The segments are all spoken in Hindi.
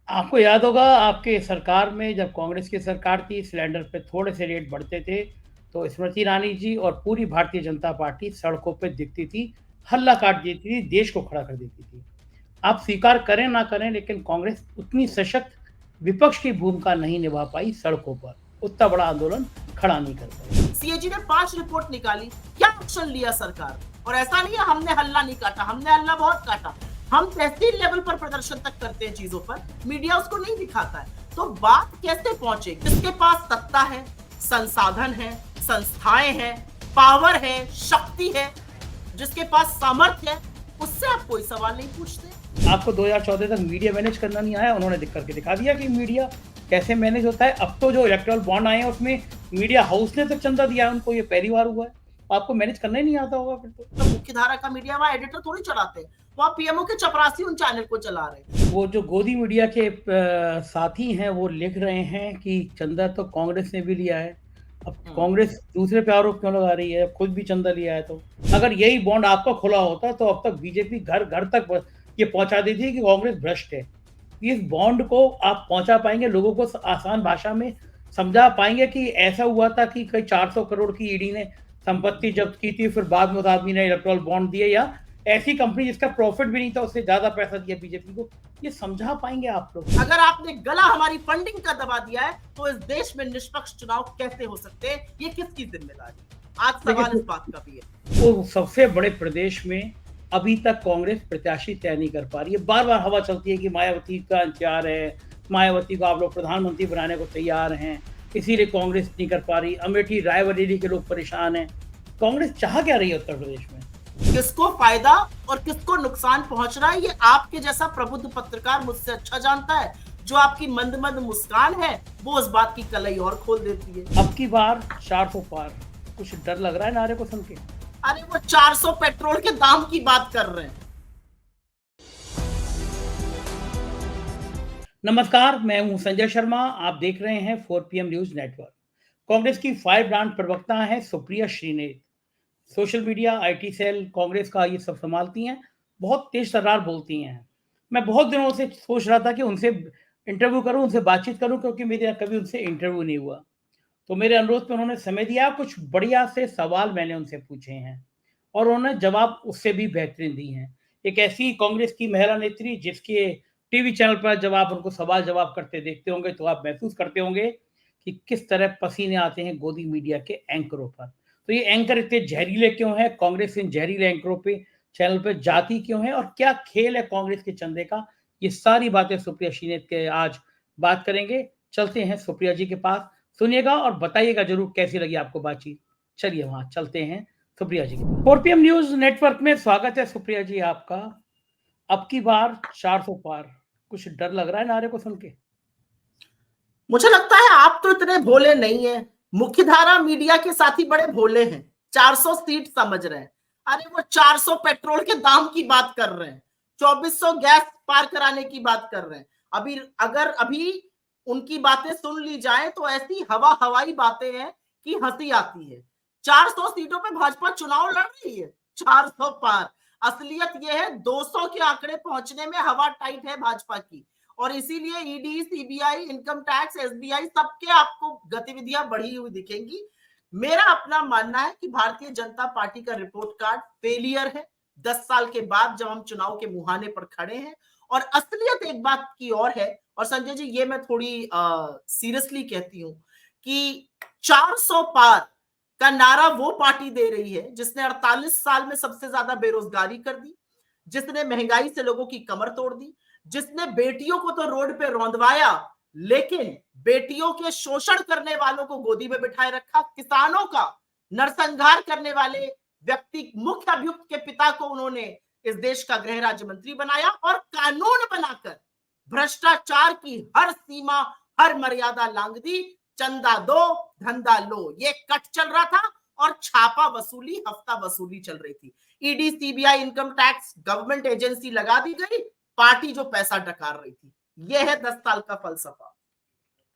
आपको याद होगा आपके सरकार में जब कांग्रेस की सरकार थी, सिलेंडर पे थोड़े से रेट बढ़ते थे, तो स्मृति ईरानी जी और पूरी भारतीय जनता पार्टी सड़कों पे दिखती थी, हल्ला काट देती थी, देश को खड़ा कर देती थी। आप स्वीकार करें ना करें, लेकिन कांग्रेस उतनी सशक्त विपक्ष की भूमिका नहीं निभा पाई सड़कों पर, उतना बड़ा आंदोलन खड़ा नहीं कर पाई। सीएजी ने 5 रिपोर्ट निकाली, क्या एक्शन लिया सरकार? और ऐसा नहीं है हमने हल्ला नहीं काटा, हमने हल्ला बहुत काटा। हम तहसील लेवल पर प्रदर्शन तक करते हैं चीजों पर, मीडिया उसको नहीं दिखाता है। तो बात कैसे पहुंचे? किसके पास सत्ता है, संसाधन है, संस्थाएं हैं, पावर है, शक्ति है, जिसके पास सामर्थ्य है, उससे आप कोई सवाल नहीं पूछते। आपको 2014 तक मीडिया मैनेज करना नहीं आया, उन्होंने दिख करके दिखा दिया कि मीडिया कैसे मैनेज होता है। अब तो जो इलेक्टोरल बॉन्ड आए हैं उसमें मीडिया हाउस ने तक चंदा दिया है उनको, ये पहली बार हुआ है। आपको मैनेज करना ही नहीं आता होगा फिर तो मुख्य धारा का मीडिया वहाँ एडिटर थोड़ी चलाते हैं, वहाँ पीएमओ के चपरासी उन चैनल को चला रहे हैं। वो जो गोदी मीडिया के साथी हैं वो लिख रहे हैं कि चंदा तो कांग्रेस ने भी लिया है। अब कांग्रेस दूसरे पे आरोप क्यों लगा रही है? खुद भी चंदा लिया है। तो अगर यही बॉन्ड आपका खुला होता तो अब तक बीजेपी घर घर तक ये पहुंचा देती है कि कांग्रेस भ्रष्ट है। इस बॉन्ड को आप पहुंचा पाएंगे, लोगों को आसान भाषा में समझा पाएंगे कि ऐसा हुआ था कि कई 400 करोड़ की ईडी ने संपत्ति जब्त की थी, फिर बाद में उस आदमी ने इलेक्ट्रल बॉन्ड दिए, या ऐसी कंपनी जिसका प्रॉफिट भी नहीं था उससे ज्यादा पैसा दिया बीजेपी को। ये समझा पाएंगे आप लोग? अगर आपने गला हमारी फंडिंग का दबा दिया है तो इस देश में निष्पक्ष चुनाव कैसे हो सकते हैं? ये किसकी जिम्मेदारी? आज सवाल इस बात का भी है। वो सबसे बड़े प्रदेश में अभी तक कांग्रेस प्रत्याशी तय नहीं कर पा रही है। बार बार हवा चलती है कि मायावती का इंतजार है, मायावती को आप लोग प्रधानमंत्री बनाने को तैयार हैं, इसीलिए कांग्रेस नहीं कर पा रही। अमेठी रायबरेली के लोग परेशान हैं। कांग्रेस चाह क्या रही है उत्तर प्रदेश में? किसको फायदा और किसको नुकसान पहुंच रहा है, ये आपके जैसा प्रबुद्ध पत्रकार मुझसे अच्छा जानता है। जो आपकी मंद मंद मुस्कान है वो उस बात की कलई और खोल देती है। अब की बार 400 पार, कुछ डर लग रहा है नारे को सुन के? अरे वो 400 पेट्रोल के दाम की बात कर रहे हैं। नमस्कार, मैं हूं संजय शर्मा। आप देख रहे हैं 4PM न्यूज नेटवर्क। कांग्रेस की फायर ब्रांड प्रवक्ता हैं Supriya Shrinate. Social media, IT cell, Congress का ये सब संभालती हैं। बहुत तेज तर्रार बोलती हैं। मैं बहुत दिनों से सोच रहा था कि उनसे इंटरव्यू करूं, उनसे बातचीत करूं, क्योंकि मेरे कभी उनसे इंटरव्यू नहीं हुआ। तो मेरे अनुरोध पे उन्होंने समय दिया। कुछ बढ़िया से सवाल मैंने उनसे पूछे हैं और उन्होंने जवाब उससे भी बेहतरीन दी हैं। एक ऐसी कांग्रेस की महिला नेत्री जिसके टीवी चैनल पर जब आप उनको सवाल जवाब करते देखते होंगे तो आप महसूस करते होंगे कि किस तरह पसीने आते हैं गोदी मीडिया के एंकरों पर। तो ये एंकर इतने जहरीले क्यों हैं? कांग्रेस इन जहरीले एंकरों पे चैनल पे जाती क्यों है? और क्या खेल है कांग्रेस के चंदे का? ये सारी बातें सुप्रिया श्रीनेत के आज बात करेंगे। चलते हैं सुप्रिया जी के पास, सुनिएगा और बताइएगा जरूर कैसी लगी आपको बातचीत। चलिए वहां चलते हैं सुप्रिया जी। 4PM न्यूज नेटवर्क में स्वागत है सुप्रिया जी आपका। अब की बार 400 पार, कुछ डर लग रहा है नारे को सुन के? मुझे लगता है आप तो इतने भोले नहीं है, मुख्यधारा मीडिया के साथी बड़े भोले हैं। 400 सीट समझ रहे हैं। अरे वो 400 पेट्रोल के दाम की बात कर रहे हैं, 2400 गैस पार कराने की बात कर रहे हैं। अभी उनकी बातें सुन ली जाए तो ऐसी हवाई बातें हैं कि हंसी आती है। 400 सीटों पे भाजपा चुनाव लड़ रही है, 400 पार। असलियत यह है 200 के आंकड़े पहुंचने में हवा टाइट है भाजपा की, और इसीलिए ED, CBI, income tax, SBI सबके आपको गतिविधियां बढ़ी हुई दिखेंगी। मेरा अपना मानना है कि भारतीय जनता पार्टी का रिपोर्ट कार्ड फेलियर है। 10 साल के बाद जब हम चुनाव के मुहाने पर खड़े हैं, और असलियत एक बात की और है, और संजय जी ये मैं थोड़ी सीरियसली कहती हूं कि 400 पार का नारा वो पार्टी दे रही है जिसने 48 साल में सबसे ज्यादा बेरोजगारी कर दी, जिसने महंगाई से लोगों की कमर तोड़ दी, जिसने बेटियों को तो रोड पे रौंदवाया, लेकिन बेटियों के शोषण करने वालों को गोदी में बिठाए रखा, किसानों का नरसंहार करने वाले व्यक्ति, मुख्य अभियुक्त के पिता को उन्होंने इस देश का गृह राज्य मंत्री बनाया, और कानून बनाकर भ्रष्टाचार की हर सीमा, हर मर्यादा लांघ दी। चंदा दो, धंधा लो, ये कट चल रहा था, और छापा वसूली, हफ्ता वसूली चल रही थी। ED, CBI, income tax, government agency लगा दी गई, पार्टी जो पैसा डकार रही थी। यह है 10 साल का फलसफा।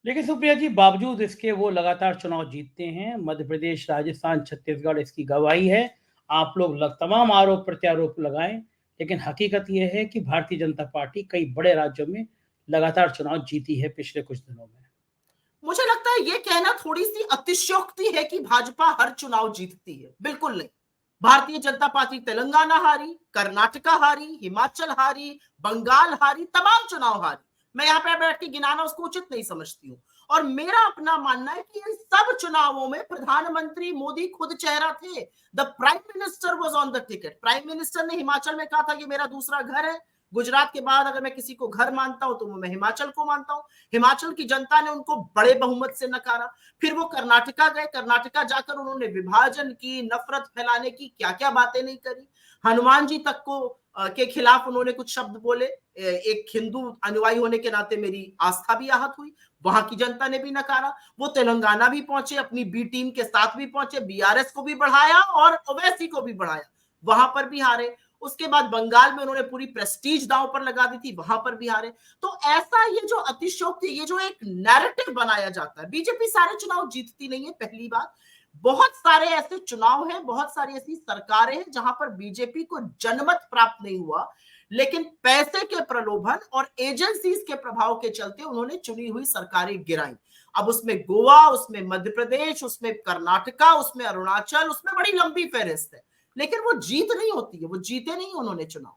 लेकिन सुप्रिया जी, बावजूद इसके वो लगातार चुनाव जीतते हैं। मध्य प्रदेश, राजस्थान, छत्तीसगढ़ इसकी गवाही है। आप लोग तमाम आरोप प्रत्यारोप लगाएं, लेकिन हकीकत यह है कि भारतीय जनता पार्टी कई बड़े राज्यों में लगातार चुनाव जीती है पिछले कुछ दिनों में। मुझे लगता है ये कहना थोड़ी सी अतिशयोक्ति है कि भाजपा हर चुनाव जीतती है। बिल्कुल नहीं। भारतीय जनता पार्टी तेलंगाना हारी, कर्नाटका हारी, हिमाचल हारी, बंगाल हारी, तमाम चुनाव हारी। मैं यहाँ पे बैठ के गिनाना उसको उचित नहीं समझती हूँ। और मेरा अपना मानना है कि इन सब चुनावों में प्रधानमंत्री मोदी खुद चेहरा थे। The prime minister was on the ticket. Prime minister ने हिमाचल में कहा था कि मेरा दूसरा घर है। गुजरात के बाद अगर मैं किसी को घर मानता हूं तो मैं हिमाचल को मानता हूं। हिमाचल की जनता ने उनको बड़े बहुमत से नकारा। फिर वो कर्नाटका गए। कर्नाटका जाकर उन्होंने विभाजन की, नफरत फैलाने की क्या क्या बातें नहीं करी। हनुमान जी तक को के खिलाफ उन्होंने कुछ शब्द बोले। एक हिंदू अनुयायी होने के नाते मेरी आस्था भी आहत हुई। वहां की जनता ने भी नकारा। वो तेलंगाना भी पहुंचे, अपनी बी टीम के साथ भी पहुंचे, बीआरएस को भी बढ़ाया और ओवैसी को भी बढ़ाया, वहां पर भी हारे। उसके बाद बंगाल में उन्होंने पूरी प्रेस्टीज दांव पर लगा दी थी, वहां पर भी हारे। तो ऐसा ये जो अतिशयोक्ति, ये जो एक नैरेटिव बनाया जाता है, बीजेपी सारे चुनाव जीतती नहीं है, पहली बात। बहुत सारे ऐसे चुनाव हैं, बहुत सारी ऐसी सरकारें हैं जहां पर बीजेपी को जनमत प्राप्त नहीं हुआ, लेकिन पैसे के प्रलोभन और एजेंसीज के प्रभाव के चलते उन्होंने चुनी हुई सरकारें गिराई। अब उसमें गोवा, उसमें मध्य प्रदेश, उसमें कर्नाटका, उसमें अरुणाचल, उसमें बड़ी लंबी फहरिस्त है, लेकिन वो जीत नहीं होती है। वो जीते नहीं उन्होंने चुनाव।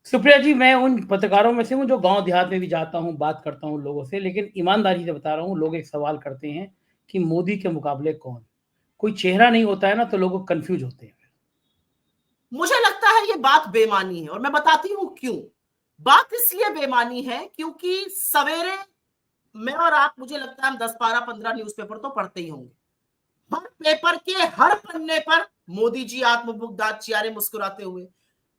सुप्रिया जी, मैं उन पत्रकारों में से हूँ जो गांव देहात में भी जाता हूँ, बात करता हूँ लोगों से, लेकिन ईमानदारी से बता रहा हूँ, लोग एक सवाल करते हैं कि मोदी के मुकाबले कौन। कोई चेहरा नहीं होता है ना, तो लोग कंफ्यूज होते हैं। मुझे लगता है ये बात बेमानी है और मैं बताती हूं क्यों। बात इसलिए बेमानी है क्योंकि सवेरे मैं और आप, मुझे लगता है हम 10, 12, 15 न्यूज़पेपर तो पढ़ते ही होंगे। हर पेपर के हर पन्ने पर मोदी जी आत्मबुक दांत चियारे मुस्कुराते हुए।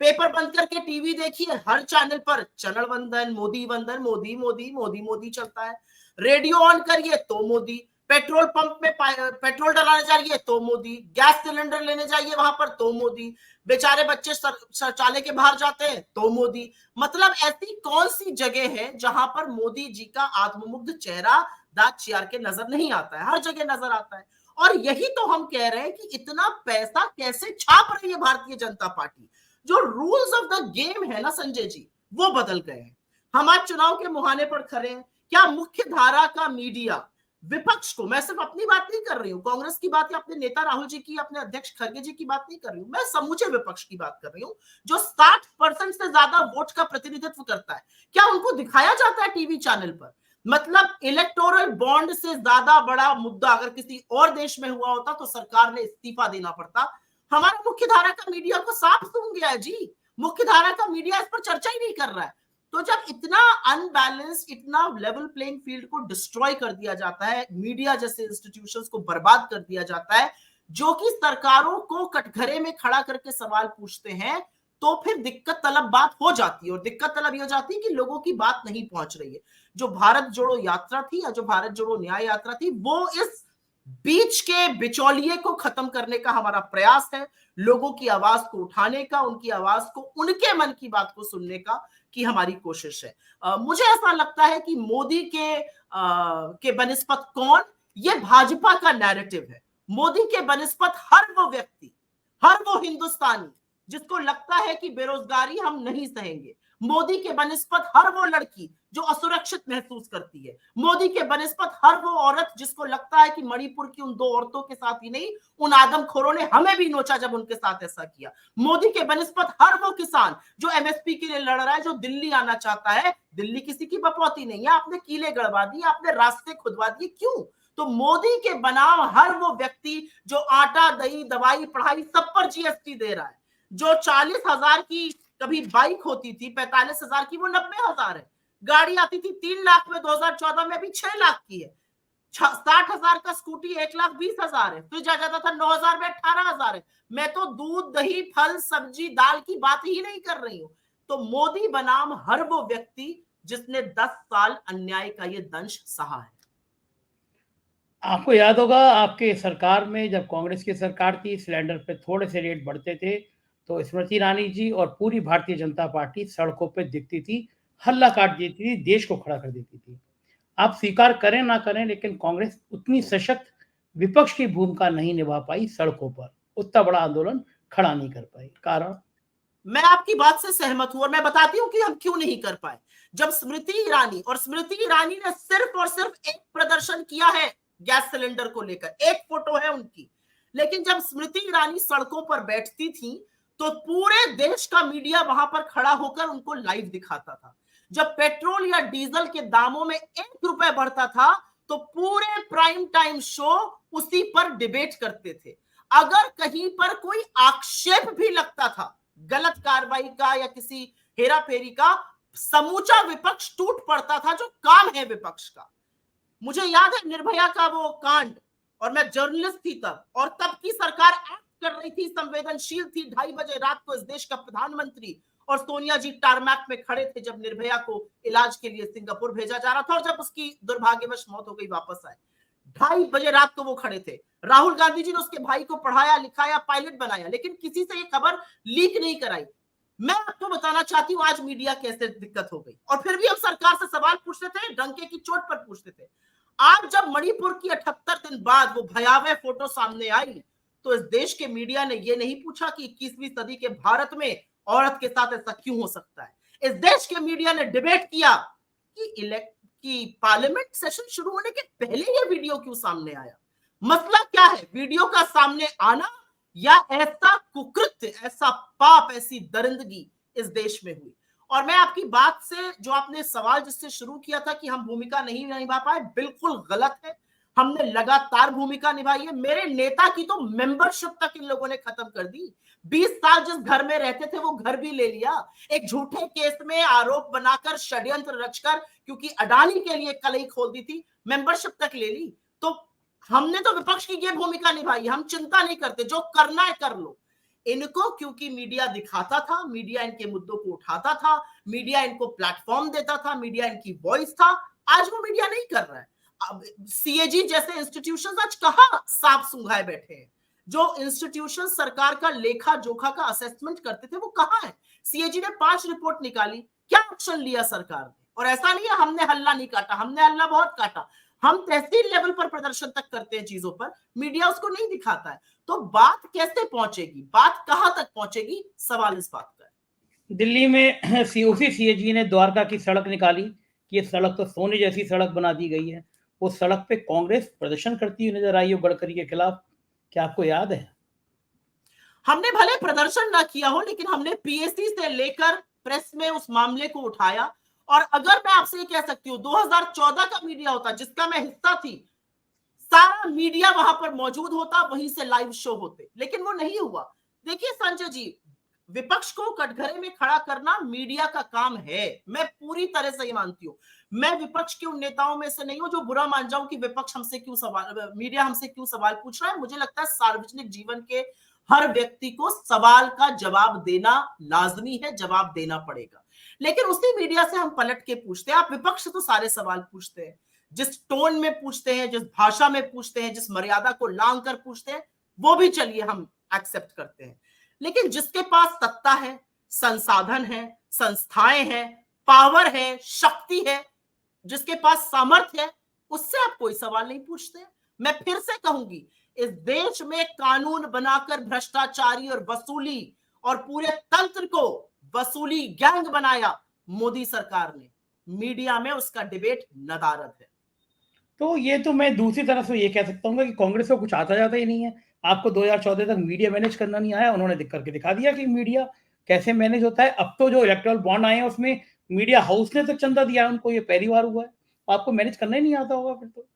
पेपर बंद करके टीवी देखिए, हर चैनल पर चरण वंदन, मोदी वंदन, मोदी मोदी मोदी मोदी चलता है। रेडियो ऑन करिए तो मोदी, पेट्रोल पंप में पेट्रोल डलाने जाइए तो मोदी, गैस सिलेंडर लेने जाइए वहां पर तो मोदी, बेचारे बच्चे शौचालय के बाहर जाते हैं तो मोदी। मतलब ऐसी कौन सी जगह है जहां पर मोदी जी का आत्ममुग्ध चेहरा दांत चियार के नजर नहीं आता है? हर जगह नजर आता है। और यही तो हम कह रहे हैं कि इतना पैसा कैसे छाप रही है भारतीय जनता पार्टी। जो रूल्स ऑफ द गेम है ना संजय जी, वो बदल गए हैं। हम आज चुनाव के मुहाने पर खड़े हैं। क्या मुख्य धारा का मीडिया विपक्ष को, मैं सिर्फ अपनी बात नहीं कर रही हूँ, कांग्रेस की बात या अपने नेता राहुल जी की, अपने अध्यक्ष खड़गे जी की बात नहीं कर रही हूँ, मैं समूचे विपक्ष की बात कर रही हूँ जो 60% से ज्यादा वोट का प्रतिनिधित्व करता है। क्या उनको दिखाया जाता है टीवी चैनल पर? मतलब इलेक्टोरल बॉन्ड से ज्यादा बड़ा मुद्दा अगर किसी और देश में हुआ होता तो सरकार ने इस्तीफा देना पड़ता। हमारा मुख्य धारा का मीडिया को साफ सूंघ गया है जी। मुख्य धारा का मीडिया इस पर चर्चा ही नहीं कर रहा है। तो जब इतना अनबैलेंस, इतना लेवल प्लेइंग फील्ड को डिस्ट्रॉय कर दिया जाता है, मीडिया जैसे इंस्टीट्यूशंस को बर्बाद कर दिया जाता है, जो कि सरकारों को कटघरे में खड़ा करके सवाल पूछते हैं, तो फिर दिक्कत तलब बात हो जाती है। और दिक्कत तलब ये हो जाती है कि लोगों की बात नहीं पहुंच रही है। जो भारत जोड़ो यात्रा थी या जो भारत जोड़ो न्याय यात्रा थी, वो इस बीच के बिचौलिए को खत्म करने का हमारा प्रयास है, लोगों की आवाज को उठाने का, उनकी आवाज को, उनके मन की बात को सुनने का की हमारी कोशिश है। मुझे ऐसा लगता है कि मोदी के बनिस्पत कौन, ये भाजपा का नैरेटिव है। मोदी के बनिस्पत हर वो व्यक्ति, हर वो हिंदुस्तानी जिसको लगता है कि बेरोजगारी हम नहीं सहेंगे। मोदी के बनिस्पत हर वो लड़की जो असुरक्षित महसूस करती है। मोदी के बनिस्पत हर वो औरत जिसको लगता है कि मणिपुर की उन 2 औरतों के साथ ही नहीं, उन आदमखोरों ने हमें भी नोचा जब उनके साथ ऐसा किया। मोदी के बनिस्पत हर वो किसान जो एमएसपी के लिए लड़ रहा है, जो दिल्ली आना चाहता है। दिल्ली किसी की बपौती नहीं है, आपने कीले गड़वा दिए, आपने रास्ते खुदवा दिए, क्यों? तो मोदी के बनाम हर वो व्यक्ति जो आटा, दही, दवाई, पढ़ाई सब पर जीएसटी दे रहा है, जो 40,000 की कभी बाइक होती थी, 45,000 की वो 90,000 है। गाड़ी आती थी 3 लाख में 2014 में, अभी 6 लाख की है। 60,000 का स्कूटी 1,20,000 है। फिर जा जाता था 9,000 में 18,000 है। मैं तो दूध, दही, फल, सब्जी, दाल की बात ही नहीं कर रही हूं। तो मोदी बनाम हर वो व्यक्ति जिसने 10 साल अन्याय का ये दंश सहा है। आपको याद होगा, आपके सरकार में जब कांग्रेस की सरकार थी, सिलेंडर पे थोड़े से रेट बढ़ते थे तो स्मृति ईरानी जी और पूरी भारतीय जनता पार्टी सड़कों पे दिखती थी, हल्ला काट देती थी, देश को खड़ा कर देती थी। आप स्वीकार करें ना करें, लेकिन कांग्रेस उतनी सशक्त विपक्ष की भूमिका नहीं निभा पाई सड़कों पर, उतना बड़ा आंदोलन खड़ा नहीं कर पाई। कारण? मैं आपकी बात से सहमत हूं और मैं बताती हूं कि हम क्यों नहीं कर पाए। जब स्मृति ईरानी ने सिर्फ और सिर्फ एक प्रदर्शन किया है गैस सिलेंडर को लेकर, एक फोटो है उनकी, लेकिन जब स्मृति ईरानी सड़कों पर बैठती थी तो पूरे देश का मीडिया वहां पर खड़ा होकर उनको लाइव दिखाता था। जब पेट्रोल या डीजल के दामों में 1 रुपए बढ़ता था तो पूरे प्राइम टाइम शो उसी पर डिबेट करते थे। अगर कहीं पर कोई आक्षेप भी लगता था गलत कार्रवाई का या किसी हेरा फेरी का, समूचा विपक्ष टूट पड़ता था, जो काम है विपक्ष का। मुझे याद है निर्भया का वो कांड, और मैं जर्नलिस्ट थी तब, और तब की सरकार एक्ट कर रही थी, संवेदनशील थी। 2:30 बजे रात को इस देश का प्रधानमंत्री और सोनिया जी टारमैक में खड़े थे जब निर्भया को इलाज के लिए सिंगापुर भेजा जा रहा था, और जब उसकी दुर्भाग्यवश मौत हो गई, वापस आए। 2:30 बजे रात को वो खड़े थे। राहुल गांधी जी ने उसके भाई को पढ़ाया, लिखाया, पायलट बनाया, लेकिन किसी से ये खबर लीक नहीं कराई। मैं आपको बताना चाहती हूँ आज मीडिया कैसे दिक्कत हो गई, और फिर भी हम सरकार से सवाल पूछते थे, डंके की चोट पर पूछते थे। आज जब मणिपुर की 78 दिन बाद वो भयावह फोटो सामने आई तो इस देश के मीडिया ने ये नहीं पूछा कि 21वीं सदी के भारत में औरत के साथ ऐसा क्यों हो सकता है। इस देश के मीडिया ने डिबेट किया कि पार्लियामेंट सेशन शुरू होने के पहले ये वीडियो क्यों सामने आया, मसला क्या है वीडियो का सामने आना, या ऐसा कुकृत्य, ऐसा पाप, ऐसी दरिंदगी इस देश में हुई। और मैं आपकी बात से, जो आपने सवाल जिससे शुरू किया था कि हम भूमिका नहीं निभा पाए, बिल्कुल गलत है। हमने लगातार भूमिका निभाई है। मेरे नेता की तो मेंबरशिप तक इन लोगों ने खत्म कर दी। 20 साल जिस घर में रहते थे वो घर भी ले लिया, एक झूठे केस में आरोप बनाकर, षड्यंत्र रचकर, क्योंकि अडानी के लिए कलई खोल दी थी, मेंबरशिप तक ले ली। तो हमने तो विपक्ष की ये भूमिका निभाई, हम चिंता नहीं करते, जो करना है कर लो। इनको क्योंकि मीडिया दिखाता था, मीडिया इनके मुद्दों को उठाता था, मीडिया इनको प्लेटफॉर्म देता था, मीडिया इनकी वॉइस था, आज वो मीडिया नहीं कर रहा है। अब सीएजी जैसे इंस्टीट्यूशंस आज कहां सांप सूंघाए बैठे हैं। जो इंस्टीट्यूशन सरकार का लेखा जोखा का असेसमेंट करते थे वो कहां है। सीएजी ने 5 रिपोर्ट निकाली, क्या एक्शन लिया सरकार ने? और ऐसा नहीं है हमने हल्ला नहीं काटा, हमने हल्ला बहुत काटा। हम तहसील लेवल पर प्रदर्शन तक करते हैं चीजों पर, मीडिया उसको नहीं दिखाता है। तो बात कैसे पहुंचेगी, बात कहां तक पहुंचेगी, सवाल इस बात का है। दिल्ली में सीओसी सीएजी ने द्वारका की सड़क निकाली कि ये सड़क तो सोने जैसी सड़क बना दी गई है। वो सड़क पे कांग्रेस प्रदर्शन करती हुई नजर आई हो गडकरी के खिलाफ, क्या आपको याद है? हमने भले प्रदर्शन ना किया हो, लेकिन हमने पीएससी से लेकर प्रेस में उस मामले को उठाया। और अगर मैं आपसे ये कह सकती हूँ 2014 का मीडिया होता जिसका मैं हिस्सा थी, सारा मीडिया वहां पर मौजूद होता, वहीं से लाइव शो होते, लेकिन वो नहीं हुआ। देखिए संजय जी, विपक्ष को कटघरे में खड़ा करना मीडिया का काम है, मैं पूरी तरह से ये मानती हूँ। मैं विपक्ष के उन नेताओं में से नहीं हूं जो बुरा मान जाऊं कि विपक्ष हमसे क्यों सवाल, मीडिया हमसे क्यों सवाल पूछ रहा है। मुझे लगता है सार्वजनिक जीवन के हर व्यक्ति को सवाल का जवाब देना लाजमी है, जवाब देना पड़ेगा। लेकिन उसी मीडिया से हम पलट के पूछते हैं। आप विपक्ष से तो सारे सवाल पूछते हैं, जिस टोन में पूछते हैं, जिस भाषा में पूछते हैं, जिस मर्यादा को लांघ कर पूछते हैं, वो भी चलिए हम एक्सेप्ट करते हैं। लेकिन जिसके पास सत्ता है, संसाधन है, संस्थाएं हैं, पावर है, शक्ति है, जिसके पास सामर्थ्य है, उससे आप कोई सवाल नहीं पूछते। मैं फिर से कहूंगी, इस देश में कानून बनाकर भ्रष्टाचारी और वसूली और पूरे तंत्र को वसूली गैंग बनाया मोदी सरकार ने। मीडिया में उसका डिबेट नदारद है। तो ये तो मैं दूसरी तरफ से ये कह सकता हूँ कि कांग्रेस को कुछ आता जाता ही नहीं है। आपको 2014 तक मीडिया मैनेज करना नहीं आया, उन्होंने दिख करके दिखा दिया कि मीडिया कैसे मैनेज होता है। अब तो जो इलेक्टोरल बॉन्ड आए हैं उसमें मीडिया हाउस ने तक चंदा दिया है उनको, ये पहली बार हुआ है। आपको मैनेज करना ही नहीं आता होगा फिर तो।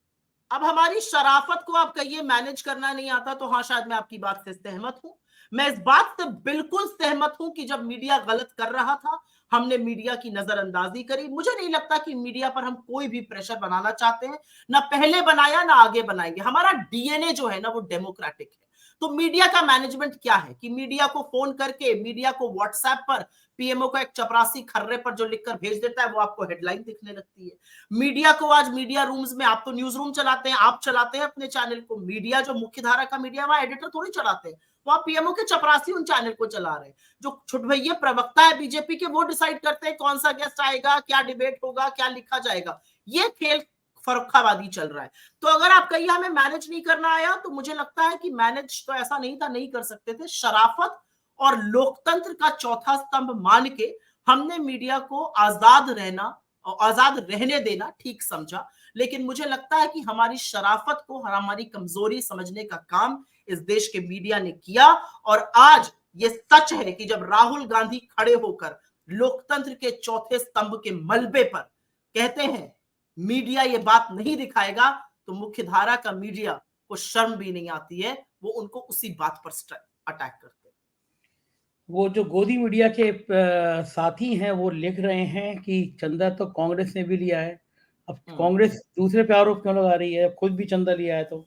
अब हमारी शराफत को आप कहिए मैनेज करना नहीं आता, तो हाँ, शायद मैं आपकी बात से सहमत हूं। मैं इस बात से बिल्कुल सहमत हूं कि जब मीडिया गलत कर रहा था, हमने मीडिया की नजरअंदाजी करी। मुझे नहीं लगता कि मीडिया पर हम कोई भी प्रेशर बनाना चाहते हैं, ना पहले बनाया ना आगे बनाएंगे। हमारा डीएनए जो है ना वो डेमोक्रेटिक है। तो मीडिया का मैनेजमेंट क्या है कि मीडिया को फोन करके, मीडिया को व्हाट्सएप पर, पीएमओ को एक चपरासी खर्रे पर जो लिखकर भेज देता है वो आपको हेडलाइन दिखने लगती है। मीडिया को आज मीडिया रूम्स में, आप तो न्यूज रूम चलाते हैं, आप चलाते हैं अपने चैनल को, मीडिया जो मुख्य धारा का मीडिया वहां एडिटर थोड़ी चलाते हैं, वहां पीएमओ के चपरासी उन चैनल को चला रहे हैं। जो छुटभैये प्रवक्ता है बीजेपी के, वो डिसाइड करते हैं कौन सा गेस्ट आएगा, क्या डिबेट होगा, क्या लिखा जाएगा। ये खेल फर्रुखाबादी चल रहा है। तो अगर आप कहिए हमें मैनेज नहीं करना आया, तो मुझे लगता है कि मैनेज तो ऐसा नहीं था, नहीं कर सकते थे। शराफत और लोकतंत्र का चौथा स्तंभ मान के हमने मीडिया को आजाद रहना, आजाद रहने देना ठीक समझा, लेकिन मुझे लगता है कि हमारी शराफत को, हमारी कमजोरी समझने का काम इस देश के मीडिया ने किया। और आज ये सच है कि जब राहुल गांधी खड़े होकर लोकतंत्र के चौथे स्तंभ के मलबे पर कहते हैं मीडिया ये बात नहीं दिखाएगा, तो मुख्यधारा का मीडिया को शर्म भी नहीं आती है, वो उनको उसी बात पर अटैक करते हैं। वो जो गोदी मीडिया के साथी हैं वो लिख रहे हैं कि चंदा तो कांग्रेस ने भी लिया है। अब कांग्रेस दूसरे पे आरोप क्यों लगा रही है? खुद भी चंदा लिया है। तो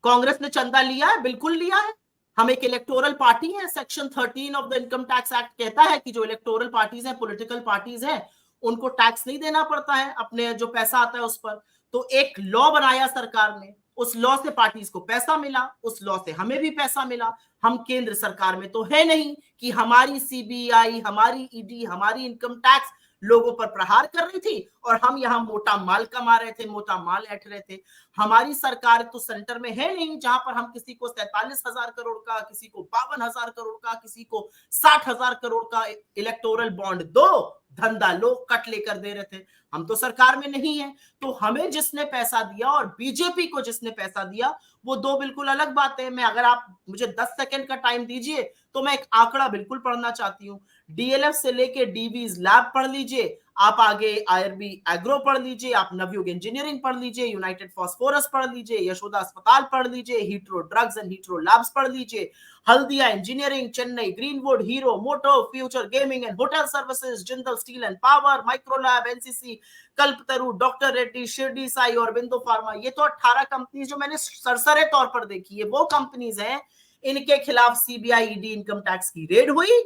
कांग्रेस ने चंदा लिया है, बिल्कुल लिया है। हम एक इलेक्टोरल पार्टी है। Section 13 of the income tax act कहता है कि जो इलेक्टोरल पार्टीज हैं, पॉलिटिकल पार्टीज हैं, उनको टैक्स नहीं देना पड़ता है अपने जो पैसा आता है उस पर। तो एक लॉ बनाया सरकार ने, उस लॉ से पार्टीज को पैसा मिला, उस लॉ से हमें भी पैसा मिला। हम केंद्र सरकार में तो है नहीं कि हमारी सीबीआई, हमारी ईडी, हमारी इनकम टैक्स लोगों पर प्रहार कर रही थी और हम यहाँ मोटा माल कमा रहे थे, मोटा माल ऐंठ रहे थे। हमारी सरकार तो सेंटर में है नहीं जहां पर हम किसी को 47,000 करोड़ का, किसी को 52,000 करोड़ का, किसी को 60,000 करोड़ का इलेक्टोरल बॉन्ड दो, धंधा लो, कट लेकर दे रहे थे। हम तो सरकार में नहीं है। तो हमें जिसने पैसा दिया और बीजेपी को जिसने पैसा दिया, वो दो बिल्कुल अलग बातें हैं। मैं, अगर आप मुझे 10 सेकंड का टाइम दीजिए तो मैं एक आंकड़ा बिल्कुल पढ़ना चाहती हूँ। डीएलएफ से लेके डीवीज लैब पढ़ लीजिए, आप आगे आईआरबी एग्रो पढ़ लीजिए, आप नवयुग इंजीनियरिंग पढ़ लीजिए, यूनाइटेड फॉस्फोरस पढ़ लीजिए, यशोदा अस्पताल पढ़ लीजिए, Hetero drugs and Hetero labs पढ़ लीजिए, Haldia engineering, Chennai Greenwood, Hero moto, future gaming and hotel services, Jindal steel and power, Microlab, NCC, Kalpataru, doctor Reddy, Shirdi Sai और बिंदु फार्मा। ये तो 18 कंपनीज जो मैंने सरसरे तौर पर देखी है, वो कंपनीज हैं। इनके खिलाफ सीबीआई, ईडी, इनकम टैक्स की रेड हुई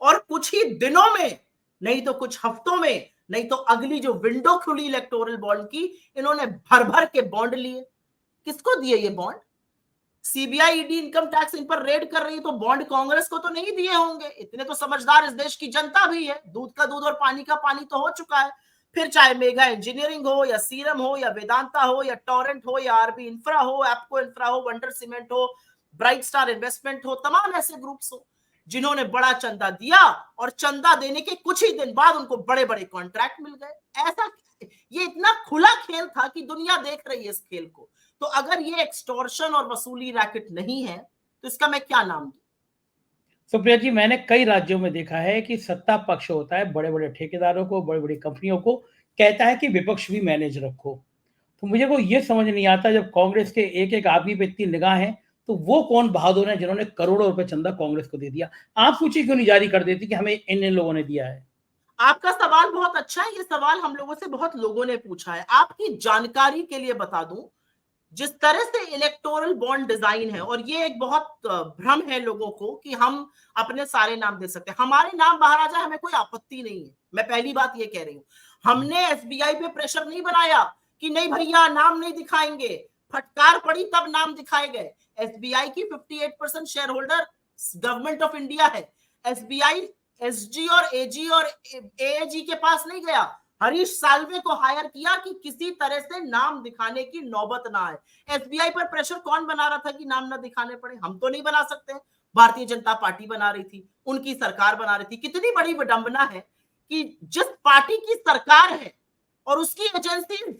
और कुछ ही दिनों में, नहीं तो कुछ हफ्तों में, नहीं तो अगली जो विंडो खुली इलेक्टोरल बॉन्ड की, इन्होंने भर भर के बॉन्ड लिए। किसको दिए ये bond? CBI, ED, income tax in पर रेड कर रही है, तो बॉन्ड कांग्रेस को तो नहीं दिए होंगे। इतने तो समझदार इस देश की जनता भी है। दूध का दूध और पानी का पानी तो हो चुका है। फिर चाहे मेगा इंजीनियरिंग हो या सीरम हो या वेदांता हो या टोरेंट हो या आरबी इंफ्रा हो, एप्को इंफ्रा हो, वंडर सीमेंट हो, ब्राइट स्टार इन्वेस्टमेंट हो, तमाम ऐसे ग्रुप्स हो जिन्होंने बड़ा चंदा दिया और चंदा देने के कुछ ही दिन बाद उनको बड़े बड़े कॉन्ट्रैक्ट मिल गए। ऐसा, ये इतना खुला खेल था कि दुनिया देख रही है इस खेल को। तो अगर ये एक्सटॉर्शन और वसूली रैकेट नहीं है तो इसका मैं क्या नाम दूं? सुप्रिया जी, मैंने कई राज्यों में देखा है कि सत्ता पक्ष होता है बड़े बड़े ठेकेदारों को, बड़ी बड़ी कंपनियों को कहता है कि विपक्ष भी मैनेज रखो। तो मुझे को ये समझ नहीं आता, जब कांग्रेस के एक एक आदमी पे इतनी निगाह है, तो वो कौन बहादुर है जिन्होंने करोड़ों रुपए चंदा कांग्रेस को दे दिया? आप सूची क्यों नहीं जारी कर देती कि हमें इन लोगों ने दिया है? आपका सवाल बहुत अच्छा है। ये सवाल हम लोगों से बहुत लोगों ने पूछा है। आपकी जानकारी के लिए बता दूं, जिस तरह से इलेक्टोरल बॉन्ड डिजाइन है, और ये एक बहुत भ्रम है लोगों को कि हम अपने सारे नाम दे सकते हैं। हमारे नाम बाहर आ जाए, हमें कोई आपत्ति नहीं है। मैं पहली बात ये कह रही हूं, हमने एसबीआई पे प्रेशर नहीं बनाया कि नहीं भैया नाम नहीं दिखाएंगे। फटकार पड़ी तब नाम दिखाए गए। एसबीआई की 58% share holder government of India है। एसबीआई एसजी और एजी और एएजी के पास नहीं गया, हरीश साल्वे को हायर किया कि किसी तरह से नाम दिखाने की नौबत ना आए। एसबीआई पर प्रेशर कौन बना रहा था कि नाम ना दिखाने पड़े? हम तो नहीं बना सकते। भारतीय जनता पार्टी बना रही थी, उनकी सरकार बना रही थी। कितनी बड़ी विडंबना है कि जिस पार्टी की सरकार है और उसकी एजेंसी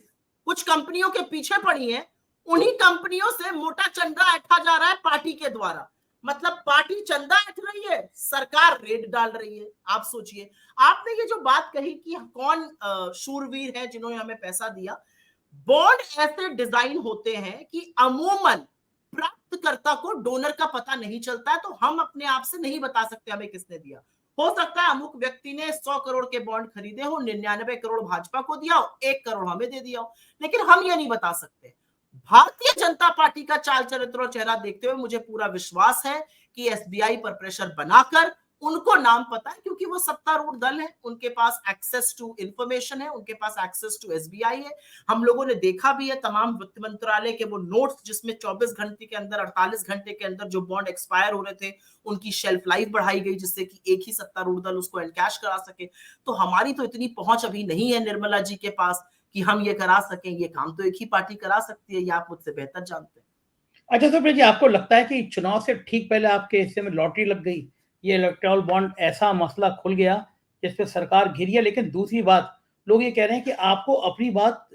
कुछ कंपनियों के पीछे पड़ी है, उन्हीं कंपनियों से मोटा चंदा ऐंठा जा रहा है पार्टी के द्वारा। मतलब पार्टी चंदा ऐंठ रही है, सरकार रेड डाल रही है। आप सोचिए। आपने ये जो बात कही कि कौन शूरवीर है जिन्होंने हमें पैसा दिया, बॉन्ड ऐसे डिजाइन होते हैं कि अमूमन प्राप्तकर्ता को डोनर का पता नहीं चलता है, तो हम अपने आप से नहीं बता सकते हमें किसने दिया। हो सकता है अमुक व्यक्ति ने 100 करोड़ के बॉन्ड खरीदे हो, 99 करोड़ भाजपा को दिया हो, 1 करोड़ हमें दे दिया हो, लेकिन हम ये नहीं बता सकते। भारतीय जनता पार्टी का चाल चरित्र और चेहरा देखते हुए मुझे पूरा विश्वास है कि एसबीआई पर प्रेशर बनाकर, उनको नाम पता है क्योंकि वो सत्तारूढ़ दल है, उनके पास एक्सेस टू इंफॉर्मेशन है, उनके पास एक्सेस टू एसबीआई है। हम लोगों ने देखा भी है तमाम वित्त मंत्रालय के वो नोट्स जिसमें 24 घंटे के अंदर, 48 घंटे के अंदर जो बॉन्ड एक्सपायर हो रहे थे उनकी शेल्फ लाइफ बढ़ाई गई जिससे कि एक ही सत्तारूढ़ दल उसको एनकैश करा सके। तो हमारी तो इतनी पहुंच अभी नहीं है निर्मला जी के पास कि हम ये करा सकें। ये काम तो एक ही पार्टी करा सकती है, ये आप मुझसे बेहतर जानते हैं। अच्छा सुप्रिया जी, आपको लगता है कि चुनाव से ठीक पहले आपके हिस्से में लॉटरी लग गई, ये इलेक्टोरल बॉन्ड ऐसा मसला खुल गया जिस पे सरकार घिरी है? लेकिन दूसरी बात, लोग ये कह रहे हैं कि आपको अपनी बात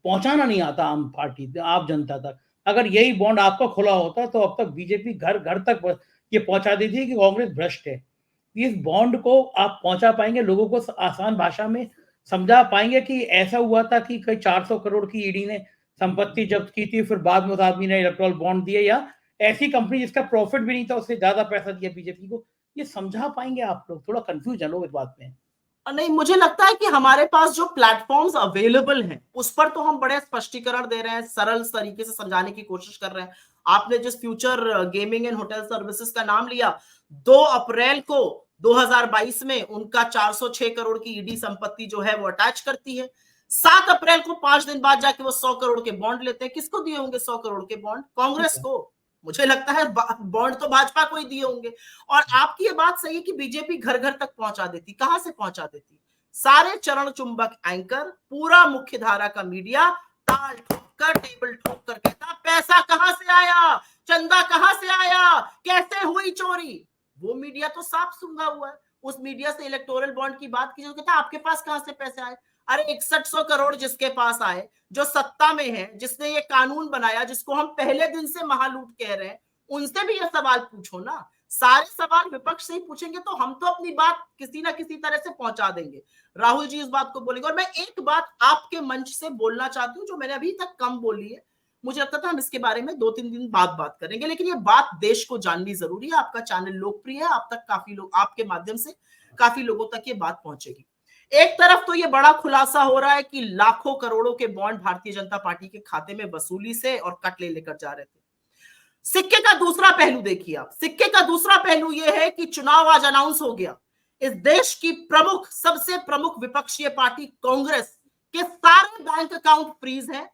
पहुंचाना नहीं आता आम पार्टी आप जनता तक। अगर यही बॉन्ड आपका खुला होता तो अब तक बीजेपी घर घर तक ये पहुंचा देती है कि कांग्रेस भ्रष्ट है। इस बॉन्ड को आप पहुंचा पाएंगे, लोगों को आसान भाषा में समझा पाएंगे कि ऐसा हुआ था कि कई 400 करोड़ की ईडी ने संपत्ति जब्त की थी, फिर बाद में उस आदमी ने इलेक्ट्रल बॉन्ड दिए, या ऐसी कंपनी जिसका प्रॉफिट भी नहीं था उससे ज्यादा पैसा दिया बीजेपी को। ये समझा पाएंगे आप लोग? थोड़ा कंफ्यूज है लोग इस बात में। नहीं, मुझे लगता है कि हमारे पास जो प्लेटफॉर्म्स अवेलेबल हैं उस पर तो हम बड़े स्पष्टीकरण दे रहे हैं, सरल तरीके से समझाने की कोशिश कर रहे हैं। आपने जिस future gaming and hotel services का नाम लिया, 2 अप्रैल को 2022 में उनका 406 करोड़ की ईडी संपत्ति जो है वो अटैच करती है। 7 अप्रैल को 5 दिन बाद जाके वो 100 करोड़ के बॉन्ड लेते हैं। किसको दिए होंगे 100 करोड़ के बॉन्ड? कांग्रेस को। मुझे लगता है बॉन्ड तो भाजपा को ही दिए होंगे। और आपकी ये बात सही है कि बीजेपी घर घर तक पहुंचा देती। कहां से पहुंचा देती? सारे चरण चुंबक एंकर, पूरा मुख्य धारा का मीडिया ताल ठोक कर, टेबल ठोक कर कहता पैसा कहां से आया, चंदा कहां से आया, कैसे हुई चोरी। वो मीडिया तो साफ सूंघा हुआ है। उस मीडिया से इलेक्टोरल बॉन्ड की बात की, जो कहता आपके पास कहां से पैसे आए। अरे 6100 करोड़ जिसके पास आए, जो सत्ता में है, जिसने ये कानून बनाया, जिसको हम पहले दिन से महालूट कह रहे हैं, उनसे भी ये सवाल पूछो ना। सारे सवाल विपक्ष से ही पूछेंगे तो हम तो अपनी बात किसी ना किसी तरह से पहुंचा देंगे। राहुल जी इस बात को बोलेंगे। और मैं एक बात आपके मंच से बोलना चाहती हूँ जो मैंने अभी तक कम बोली है। मुझे लगता था हम इसके बारे में 2-3 दिन बाद बात करेंगे, लेकिन ये बात देश को जाननी जरूरी है। आपका चैनल लोकप्रिय है, आप तक काफी लोग, आपके माध्यम से काफी लोगों तक ये बात पहुंचेगी। एक तरफ तो ये बड़ा खुलासा हो रहा है कि लाखों करोड़ों के बॉन्ड भारतीय जनता पार्टी के खाते में वसूली से और कट ले लेकर जा रहे थे। सिक्के का दूसरा पहलू देखिए आप। सिक्के का दूसरा पहलू यह है कि चुनाव आज अनाउंस हो गया। इस देश की प्रमुख, सबसे प्रमुख विपक्षीय पार्टी कांग्रेस के सारे बैंक अकाउंट फ्रीज हैं।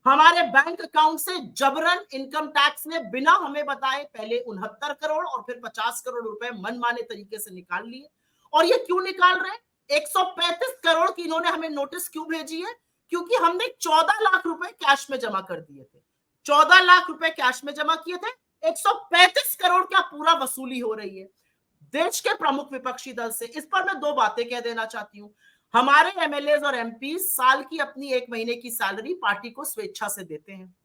हमारे बैंक अकाउंट से जबरन इनकम टैक्स ने बिना हमें बताए पहले 69 करोड़ और फिर 50 करोड़ रुपए मनमाने तरीके से निकाल लिए। और ये क्यों निकाल रहे हैं? 135 करोड़ की इन्होंने हमें नोटिस क्यों भेजी है? क्योंकि हमने 14 लाख रुपए कैश में जमा कर दिए थे। 14 लाख रुपए कैश में जमा किए थे, 135 करोड़ क्या पूरा वसूली हो रही है देश के प्रमुख विपक्षी दल से। इस पर मैं 2 बातें कह देना चाहती हूँ। हमारे एमएलए और एमपी साल की अपनी 1 महीने की सैलरी पार्टी को स्वेच्छा से देते हैं।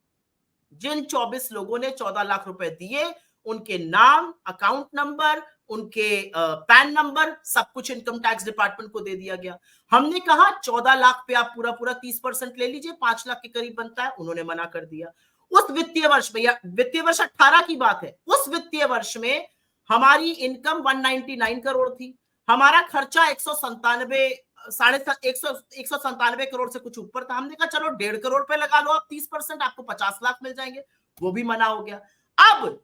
जिन 24 लोगों ने 14 लाख रुपए दिए, उनके नाम, अकाउंट नंबर, उनके पैन नंबर, सब कुछ इनकम टैक्स डिपार्टमेंट को दे दिया गया। हमने कहा 14 लाख पे आप पूरा 30% ले लीजिए, 5 लाख के करीब बनता है। उन्होंने मना कर दिया। उस वित्तीय वर्ष में, या वित्तीय वर्ष 18 की बात है, उस वित्तीय वर्ष में हमारी इनकम 199 करोड़ थी। हमारा खर्चा 197 करोड़ से कुछ ऊपर था। हमने कहा चलो 1.5 करोड़ पे लगा लो आप 30%, आपको 50 लाख मिल जाएंगे। वो भी मना हो गया। अब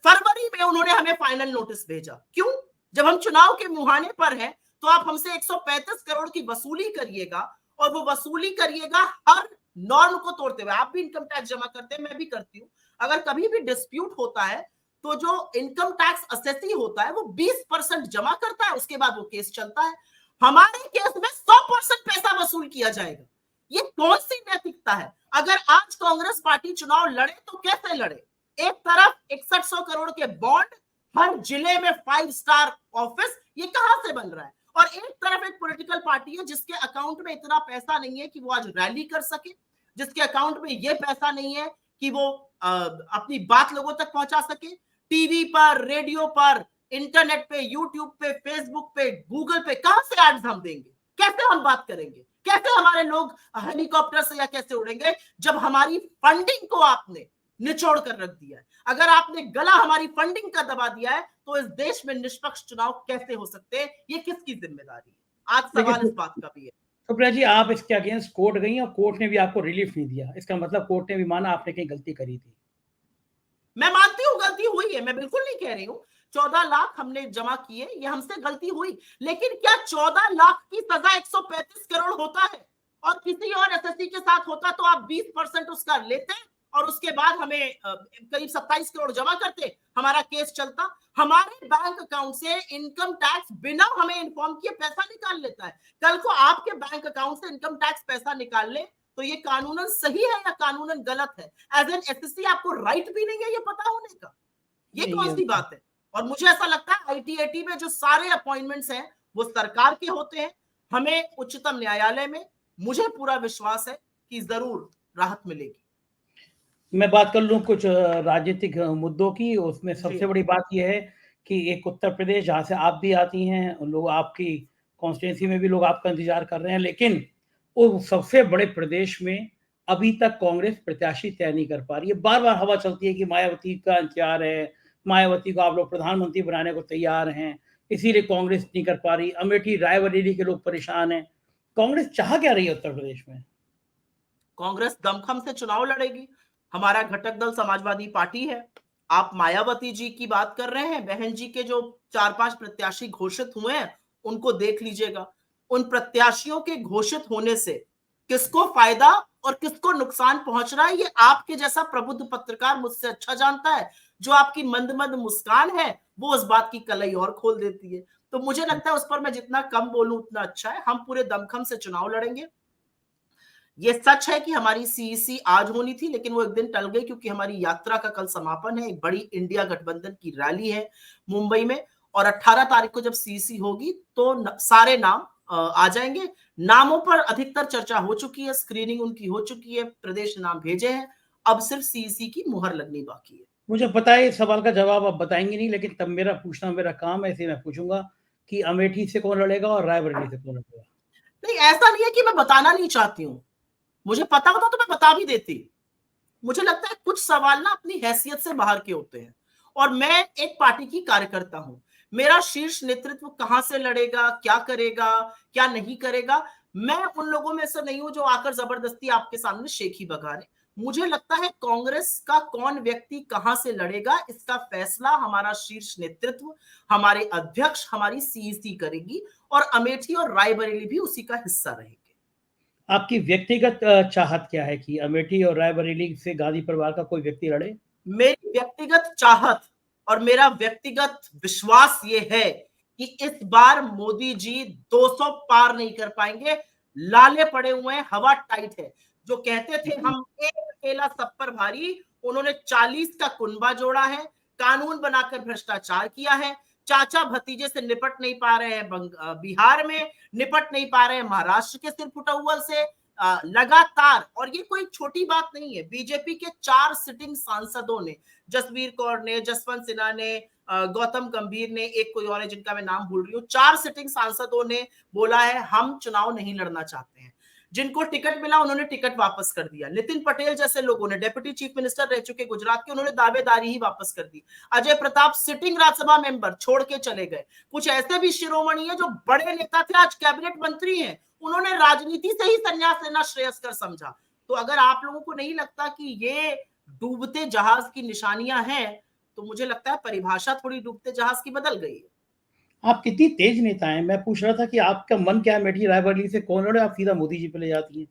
फरवरी में उन्होंने हमें फाइनल नोटिस भेजा। क्यों? जब हम चुनाव के मुहाने पर हैं तो आप हमसे 135 करोड़ की वसूली करिएगा, और वो वसूली करिएगा हर नॉर्म को तोड़ते हुए। आप भी इनकम टैक्स जमा करते हैं, मैं भी करती हूँ। अगर कभी भी डिस्प्यूट होता है तो जो इनकम टैक्स असेसी होता है वो 20% जमा करता है, उसके बाद वो केस चलता है। हमारे केस में 100% पैसा वसूल किया जाएगा। ये कौन सी नैतिकता है? अगर आज कांग्रेस पार्टी चुनाव लड़े तो कैसे लड़े? एक तरफ 6100 करोड़ के बॉन्ड, हर जिले में 5 स्टार ऑफिस, ये कहां से बन रहा है? और एक तरफ एक पॉलिटिकल पार्टी है जिसके अकाउंट में इतना पैसा नहीं है कि वो आज रैली कर सके, जिसके अकाउंट में ये पैसा नहीं है कि वो अपनी बात लोगों तक पहुंचा सके। टीवी पर, रेडियो पर, इंटरनेट पे, यूट्यूब पे, फेसबुक पे, गूगल पे कहां से एड्स हम देंगे? कैसे हम बात करेंगे? कैसे हमारे लोग हेलीकॉप्टर से या कैसे उड़ेंगे जब हमारी फंडिंग को आपने निचोड़ कर रख दिया है? अगर आपने गला हमारी फंडिंग का दबा दिया है तो इस देश में निष्पक्ष चुनाव कैसे हो सकते हैं? ये किसकी जिम्मेदारी है? आज सवाल इस बात का भी है। सुप्रिया जी, आप इसके अगेंस्ट कोर्ट गई और कोर्ट ने भी आपको रिलीफ नहीं दिया। इसका मतलब कोर्ट ने भी माना आपने कहीं गलती करी थी। मैं मानती हूँ गलती हुई है, मैं बिल्कुल नहीं कह रही हूँ। 14 लाख हमने जमा किए, ये हमसे गलती हुई, लेकिन क्या 14 लाख की सजा 135 करोड़ होता है? और किसी और एसएससी के साथ होता तो आप 20% उसका लेते और उसके बाद हमें करीब 27 करोड़ जमा करते, हमारा केस चलता। हमारे बैंक अकाउंट से इनकम टैक्स बिना हमें इन्फॉर्म किए पैसा निकाल लेता है। कल को आपके बैंक अकाउंट से इनकम टैक्स पैसा निकाल ले तो ये कानूनन सही है या कानूनन गलत है? एज एन एसएससी आपको राइट भी नहीं है ये पता होने का? ये कौन सी बात है? और मुझे ऐसा लगता है आईटीएटी में जो सारे अपॉइंटमेंट्स हैं वो सरकार के होते हैं। हमें उच्चतम न्यायालय में मुझे पूरा विश्वास है कि जरूर राहत मिलेगी। मैं बात कर लूँ कुछ राजनीतिक मुद्दों की, उसमें सबसे बड़ी बात ये है कि एक उत्तर प्रदेश जहाँ से आप भी आती हैं, लोग आपकी कॉन्स्टिट्यूंसी में भी लोग आपका इंतजार कर रहे हैं, लेकिन उस सबसे बड़े प्रदेश में अभी तक कांग्रेस प्रत्याशी तय नहीं कर पा रही है। बार-बार हवा चलती है कि मायावती का इंतजार है, मायावती को आप लोग प्रधानमंत्री बनाने को तैयार हैं, इसीलिए कांग्रेस नहीं कर पा रही। अमेठी, रायबरेली के लोग परेशान हैं। कांग्रेस चाह क्या रही है उत्तर प्रदेश में? कांग्रेस दमखम से चुनाव लड़ेगी। हमारा घटक दल समाजवादी पार्टी है। आप मायावती जी की बात कर रहे हैं, बहन जी के जो 4-5 प्रत्याशी घोषित हुए हैं उनको देख लीजिएगा। उन प्रत्याशियों के घोषित होने से किसको फायदा और किसको नुकसान पहुंच रहा है, ये आपके जैसा प्रबुद्ध पत्रकार मुझसे अच्छा जानता है। जो आपकी मंद मंद मुस्कान है वो उस बात की कलई और खोल देती है। तो मुझे लगता है उस पर मैं जितना कम बोलूं उतना अच्छा है। हम पूरे दमखम से चुनाव लड़ेंगे। ये सच है कि हमारी सीईसी आज होनी थी, लेकिन वो एक दिन टल गई क्योंकि हमारी यात्रा का कल समापन है। एक बड़ी इंडिया गठबंधन की रैली है मुंबई में, और 18 तारीख को जब सीईसी होगी तो सारे नाम आ जाएंगे। नामों पर अधिकतर चर्चा हो चुकी है, स्क्रीनिंग उनकी हो चुकी है, प्रदेश नाम भेजे हैं, अब सिर्फ सीईसी की मुहर लगनी बाकी है। मुझे पता है इस सवाल का जवाब आप बताएंगे नहीं, लेकिन तब मेरा पूछना मेरा काम है, इसलिए मैं पूछूंगा कि अमेठी से कौन लड़ेगा और रायबरेली से कौन लड़ेगा? नहीं, ऐसा नहीं है कि मैं बताना नहीं चाहती हूँ, मुझे पता होता तो मैं बता भी देती। मुझे लगता है कुछ सवाल ना अपनी हैसियत से बाहर के होते हैं, और मैं एक पार्टी की कार्यकर्ता हूं। मेरा शीर्ष नेतृत्व कहां से लड़ेगा, क्या करेगा, क्या नहीं करेगा, मैं उन लोगों में से नहीं हूं जो आकर जबरदस्ती आपके सामने शेखी बघारे। मुझे लगता है कांग्रेस का कौन व्यक्ति कहां से लड़ेगा, इसका फैसला हमारा शीर्ष नेतृत्व, हमारे अध्यक्ष, हमारी सीईसी करेगी, और अमेठी और रायबरेली भी उसी का हिस्सा रहेगी। आपकी व्यक्तिगत चाहत क्या है कि अमेठी और रायबरेली से गांधी परिवार का कोई व्यक्ति लड़े? मेरी व्यक्तिगत चाहत और मेरा व्यक्तिगत विश्वास ये है कि इस बार मोदी जी 200 पार नहीं कर पाएंगे। लाले पड़े हुए हैं, हवा टाइट है। जो कहते थे हम एक अकेला सब पर भारी, उन्होंने 40 का कुनबा जोड़ा है, कानून बनाकर भ्रष्टाचार किया है, चाचा भतीजे से निपट नहीं पा रहे हैं बिहार में, निपट नहीं पा रहे हैं महाराष्ट्र के सिरपुटौल से, लगातार। और ये कोई छोटी बात नहीं है, बीजेपी के 4 सिटिंग सांसदों ने, जसवीर कौर ने, जसवंत सिन्हा ने, गौतम गंभीर ने, एक कोई और है जिनका मैं नाम भूल रही हूँ, 4 सिटिंग सांसदों ने बोला है हम चुनाव नहीं लड़ना चाहते हैं। जिनको टिकट मिला उन्होंने टिकट वापस कर दिया। नितिन पटेल जैसे लोगों ने, डेप्यूटी चीफ मिनिस्टर रह चुके गुजरात के, उन्होंने दावेदारी ही वापस कर दी। अजय प्रताप सिटिंग राज्यसभा मेंबर छोड़ के चले गए। कुछ ऐसे भी शिरोमणि है जो बड़े नेता थे, आज कैबिनेट मंत्री हैं, उन्होंने राजनीति से ही संन्यास लेना श्रेयस्कर समझा। तो अगर आप लोगों को नहीं लगता कि ये डूबते जहाज की निशानियां हैं, तो मुझे लगता है परिभाषा थोड़ी डूबते जहाज की बदल गई है। आप कितनी तेज नेता हैं। मैं पूछ रहा था कि आपका मन क्या है, अमेठी रायबरेली से कौन लड़े, आप सीधा मोदी जी पे ले जाती हैं।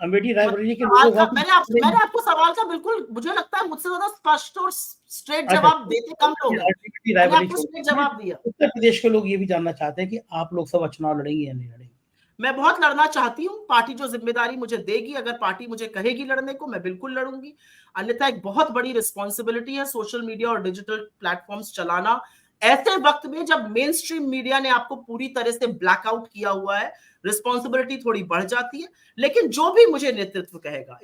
अमेठी रायबरेली के लोगों का मैंने आपको सवाल का बिल्कुल, मुझे लगता है मुझसे ज्यादा स्पष्ट और स्ट्रेट जवाब देते कम लोग हैं। मैंने आपको स्ट्रेट जवाब दिया। उत्तर प्रदेश के लोग ये भी जानना चाहते हैं कि आप लोकसभा चुनाव लड़ेंगे या नहीं लड़ेंगे? मैं बहुत लड़ना चाहती हूँ। पार्टी जो जिम्मेदारी मुझे देगी, अगर पार्टी मुझे कहेगी लड़ने को, मैं बिल्कुल लड़ूंगी। अन्यथा एक बहुत बड़ी रिस्पॉन्सिबिलिटी है सोशल मीडिया और डिजिटल प्लेटफॉर्म्स चलाना, ऐसे वक्त में जब मेन स्ट्रीम मीडिया ने आपको पूरी तरह से ब्लैकआउट किया हुआ है। रिस्पॉन्सिबिलिटी थोड़ी बढ़ जाती है, लेकिन जो भी मुझे नेतृत्व कहेगा,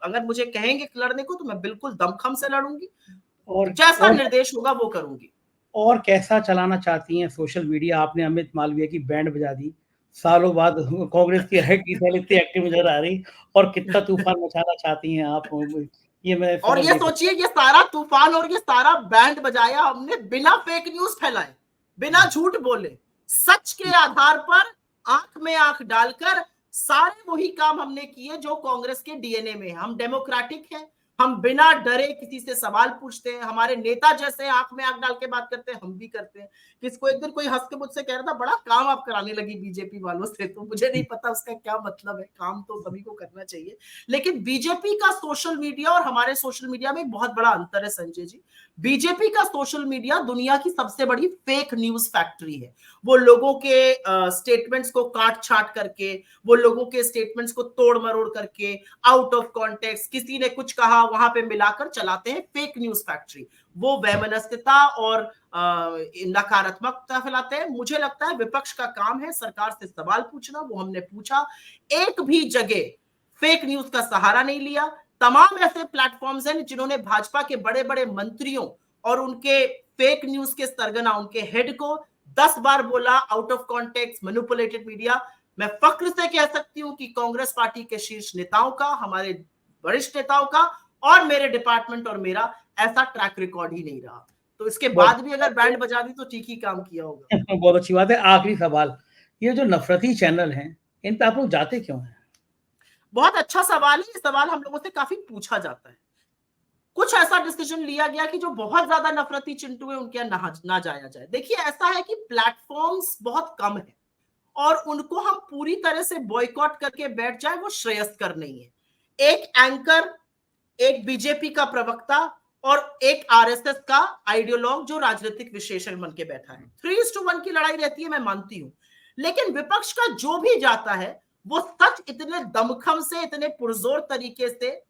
अगर मुझे कहेंगे लड़ने को, तो मैं बिल्कुल दमखम से लड़ूंगी, और जैसा निर्देश होगा वो करूंगी। और कैसा चलाना चाहती हैं सोशल मीडिया? आपने अमित मालवीय की बैंड बजा दी, सालों बाद कांग्रेस की हेड की तरह इतनी एक्टिव नजर आ रही, और कितना तूफान मचाना चाहती हैं आप, ये मैं और ये सोचिए, ये सारा तूफान और ये सारा बैंड बजाया हमने बिना फेक न्यूज फैलाए, बिना झूठ बोले, सच के आधार पर आंख में आंख डालकर सारे वही काम हमने किए जो कांग्रेस के डीएनए में है। हम डेमोक्रेटिक हैं, हम बिना डरे किसी से सवाल पूछते हैं, हमारे नेता जैसे आंख में आंख डाल के बात करते हैं, हम भी करते हैं। किसको एक दिन कोई हंस के मुझसे कह रहा था, बड़ा काम आप कराने लगी बीजेपी वालों से, तो मुझे नहीं पता उसका क्या मतलब है। काम तो सभी को करना चाहिए, लेकिन बीजेपी का सोशल मीडिया और हमारे सोशल मीडिया में बहुत बड़ा अंतर है संजय जी। बीजेपी का सोशल मीडिया दुनिया की सबसे बड़ी फेक न्यूज फैक्ट्री है। वो लोगों के स्टेटमेंट्स को काट छाट करके, वो लोगों के स्टेटमेंट्स को तोड़ मरोड़ करके, आउट ऑफ कॉन्टेक्स्ट, किसी ने कुछ कहा वहां पे मिलाकर चलाते हैं फेक न्यूज फैक्ट्री। वो वैमनस्यता और नकारात्मकता फैलाते हैं। मुझे लगता है विपक्ष का काम है सरकार से सवाल पूछना, वो हमने पूछा। एक भी जगह फेक न्यूज का सहारा नहीं लिया। तमाम ऐसे प्लेटफॉर्म्स हैं जिन्होंने भाजपा के बड़े बड़े मंत्रियों और उनके फेक न्यूज के सरगना, उनके हेड को 10 बार बोला out of context, manipulated media. मैं फक्र से कह सकती हूं कि कांग्रेस पार्टी के शीर्ष नेताओं का, हमारे वरिष्ठ नेताओं का और मेरे डिपार्टमेंट और मेरा ऐसा ट्रैक रिकॉर्ड ही नहीं रहा। तो इसके बाद भी अगर बैंड बजा दी तो ठीक ही काम किया होगा। बहुत अच्छी बात है। आखिरी सवाल, ये जो नफरती चैनल हैं, इन पे आप लोग जाते क्यों हैं? बहुत अच्छा सवाल है। ये सवाल हम लोगों से काफी पूछा जाता है। कुछ ऐसा डिसीजन लिया गया कि जो बहुत ज्यादा नफरती चिंटू है उनके यहाँ ना जाया जाए। देखिए, ऐसा है कि प्लेटफॉर्म्स बहुत कम है और उनको हम पूरी तरह से बॉयकॉट करके बैठ जाए, वो श्रेयस्कर नहीं है। एक एंकर, एक बीजेपी का प्रवक्ता और एक आरएसएस का आइडियोलॉग जो राजनीतिक विशेषज्ञ बन के बैठा है, 3:1 की लड़ाई रहती है, मैं मानती हूं। लेकिन विपक्ष का जो भी जाता है वो सच इतने दमखम से, इतने पुरजोर तरीके से,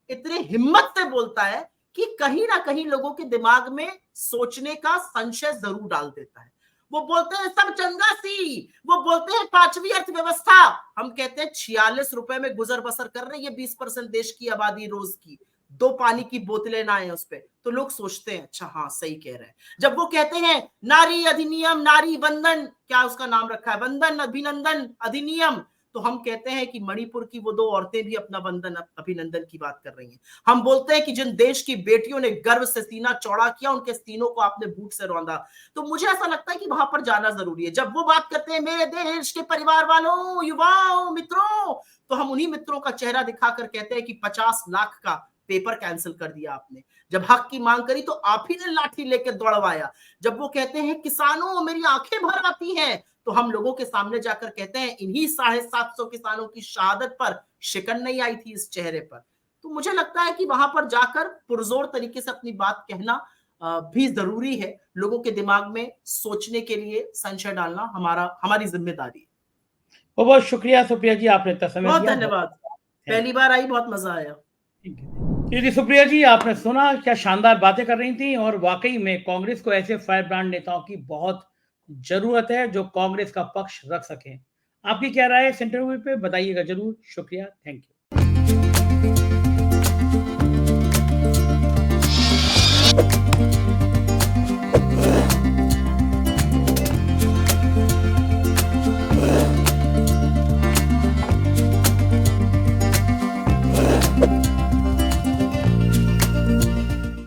इतने हिम्मत से बोलता है कि कहीं ना कहीं लोगों के दिमाग में सोचने का संशय जरूर डाल देता है। वो बोलते हैं सब चंगा सी, वो बोलते हैं 5वीं अर्थव्यवस्था। हम कहते हैं 46 रुपए में गुजर बसर कर रहे हैं ये 20% देश की आबादी रोज की। 2 पानी की बोतलें ना आए उस पे, तो लोग सोचते हैं अच्छा हाँ सही कह रहे हैं। जब वो कहते हैं नारी अधिनियम, नारी वंदन, क्या उसका नाम रखा है, वंदन अभिनंदन अधिनियम, तो हम कहते हैं कि मणिपुर की वो 2 औरतें भी अपना वंदन अभिनंदन की बात कर रही हैं। हम बोलते हैं कि जिन देश की बेटियों ने गर्व से सीना चौड़ा किया, उनके सीनों को आपने भूख से रौंदा। तो मुझे ऐसा लगता है कि वहां पर जाना जरूरी है। जब वो बात करते हैं मेरे देश के परिवार वालों, युवाओं, मित्रों, तो हम उन्हीं मित्रों का चेहरा दिखाकर कहते हैं कि 50 लाख का पेपर कैंसिल कर दिया आपने। जब हक की मांग करी तो आप ही ने लाठी लेकर दौड़वाया। जब वो कहते हैं किसानों मेरी आंखें भर आती हैं, तो हम लोगों के सामने जाकर कहते हैं इन्हीं 750 किसानों की शहादत पर शिकन नहीं आई थी इस चेहरे पर। तो मुझे लगता है कि वहां पर जाकर पुरजोर तरीके से अपनी बात कहना भी जरूरी है। लोगों के दिमाग में सोचने के लिए संशय डालना हमारी जिम्मेदारी है। बहुत बहुत शुक्रिया सुप्रिया जी, आपने इतना समय बहुत दिया। धन्यवाद। पहली बार आई, बहुत मजा आया। जी सुप्रिया जी, आपने सुना क्या शानदार बातें कर रही थी, और वाकई में कांग्रेस को ऐसे फायर ब्रांड नेताओं की बहुत जरूरत है जो कांग्रेस का पक्ष रख सके। आपकी क्या राय है इस इंटरव्यू पे, बताइएगा जरूर। शुक्रिया, थैंक यू।